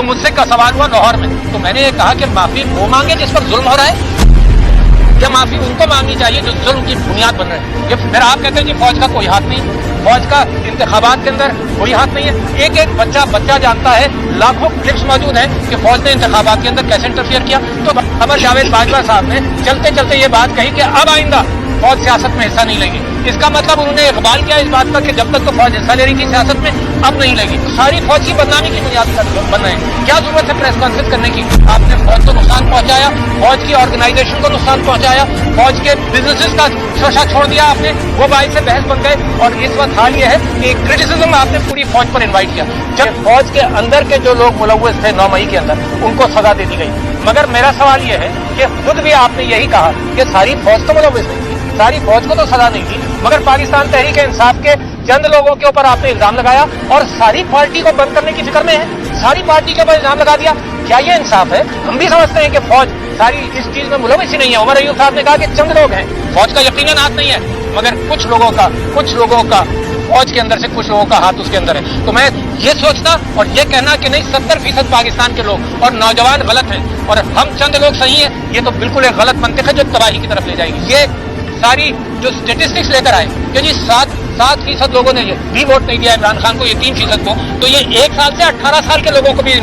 तो मुझसे का सवाल हुआ लाहौर में, तो मैंने ये कहा कि माफी वो मांगे जिस पर जुल्म हो रहा है, या माफी उनको मांगनी चाहिए जो जुल्म की बुनियाद बन रहे हैं। ये फिर आप कहते हैं जी फौज का कोई हाथ नहीं, फौज का इंतखाबात के अंदर कोई हाथ नहीं है। एक एक बच्चा जानता है, लाखों क्लिप्स मौजूद हैं कि फौज ने इंतखाबात के अंदर कैसे इंटरफियर किया। तो अमर जावेद बाजवा साहब ने चलते चलते ये बात कही कि अब आइंदा फौज सियासत में हिस्सा नहीं लेगी। इसका मतलब उन्होंने इकबाल किया इस बात पर कि जब तक तो फौज हिस्सा ले रही थी सियासत में, अब नहीं लेगी। सारी फौज की बदनामी की बुनियाद बन रहे हैं। क्या जरूरत है प्रेस कॉन्फ्रेंस करने की? आपने फौज को नुकसान पहुंचाया, फौज की ऑर्गेनाइजेशन को नुकसान पहुंचाया, फौज के बिजनेसेस का शोषा छोड़ दिया आपने, वो बाइक से बहस बन गए। और इस वक्त हाल ये है कि क्रिटिसिज्म आपने पूरी फौज पर इन्वाइट किया, जब फौज के अंदर के जो लोग मुलव्वस थे 9 मई के अंदर, उनको सजा दे दी गई। मगर मेरा सवाल ये है कि खुद भी आपने यही कहा कि सारी फौज तो मुलव्वस नहीं थी, सारी फौज को तो सजा नहीं थी, मगर पाकिस्तान तहरीक इंसाफ के चंद लोगों के ऊपर आपने इल्जाम लगाया और सारी पार्टी को बंद करने की फिक्र में है, सारी पार्टी के ऊपर इल्जाम लगा दिया। क्या ये इंसाफ है? हम भी समझते हैं कि फौज सारी इस चीज में मुलव्वस ही नहीं है। उमर अयूब साहब ने कहा कि चंद लोग हैं, फौज का यकीनन हाथ नहीं है, मगर कुछ लोगों का फौज के अंदर से कुछ लोगों का हाथ उसके अंदर है। तो मैं ये सोचना और ये कहना कि नहीं 70% पाकिस्तान के लोग और नौजवान गलत हैं और हम चंद लोग सही हैं, ये तो बिल्कुल एक गलत मंतिक है जो तबाही की तरफ ले जाएगी। ये सारी जो स्टेटिस्टिक्स लेकर आए कि जी 7% लोगों ने भी वोट नहीं दिया इमरान खान को, ये 3% को, तो ये 1 साल से 18 साल के लोगों को भी